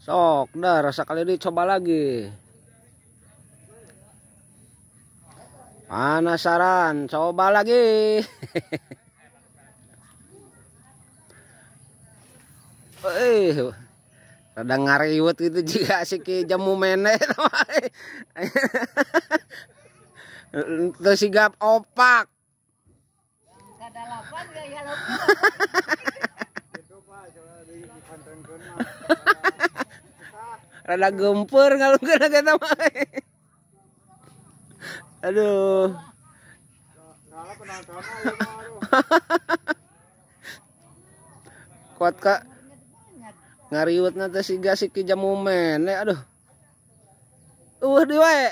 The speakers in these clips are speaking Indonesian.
Sok, dah rasa kali ini coba lagi. Penasaran, coba lagi. Rada ngariwet gitu juga si jamu mene. Terus sigap opak. Rada gempur kalau kena kita mah. Aduh. Kuat Kak. Ngariwet nanti si gasik jamu mene. Aduh. Di wae.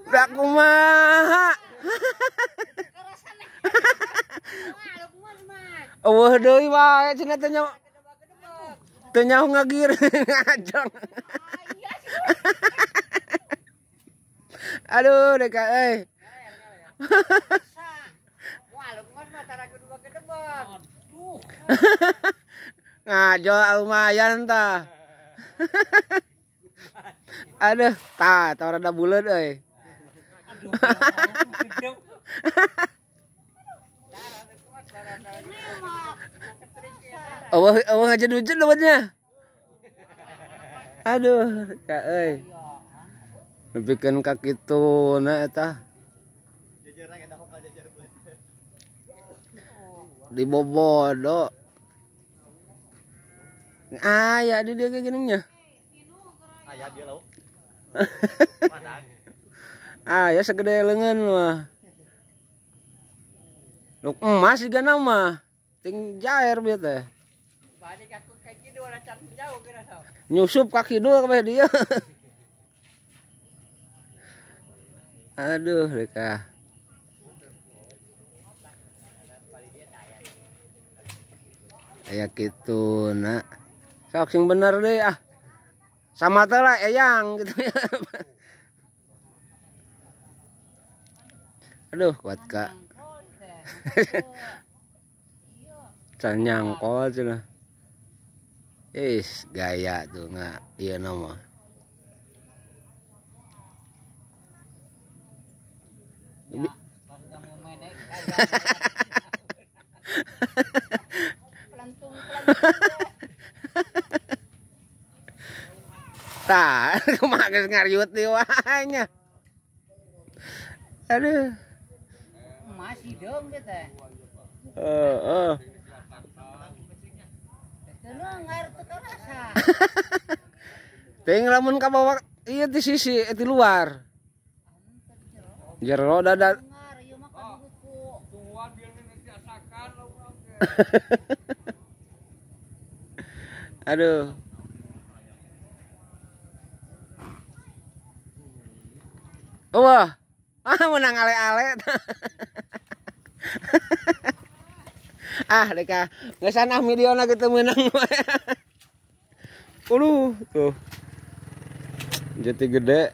Udah kumaha. Deui wae cenah teu nyaho ngagir ngajong. Aduh deka euy. Ngajo lumayan tah. Aduh, tah rada buleud euy. Awah aja dujet lewatnya. Aduh, Kak euy. Nepikeun ka kitu na eta. Di Bobodo. Aya di dia kayak gininya. Aya dia lauk. Aya segede leungeun mah. Luk emas juga nama. Ting jair bieu teh. Nyusup kaki dulu kabeh dia. Aduh, Rika. Kayak gitu, nak. Sok sing bener deh ah. Sama teh lah eyang gitu ya. Aduh, kuat Kak. Can nyangkol cenah. Gaya tuh nggak iya nama. Tah, kumaha geus ngariwet di wahanya. Aduh. Masih dong teh. Ting lamun ka bawah ieu di sisi di luar. Jero dada. Aduh. Wah. Menang ale-ale. Deka, geus sanah videona kitu meunang. Tuh. Jati gede.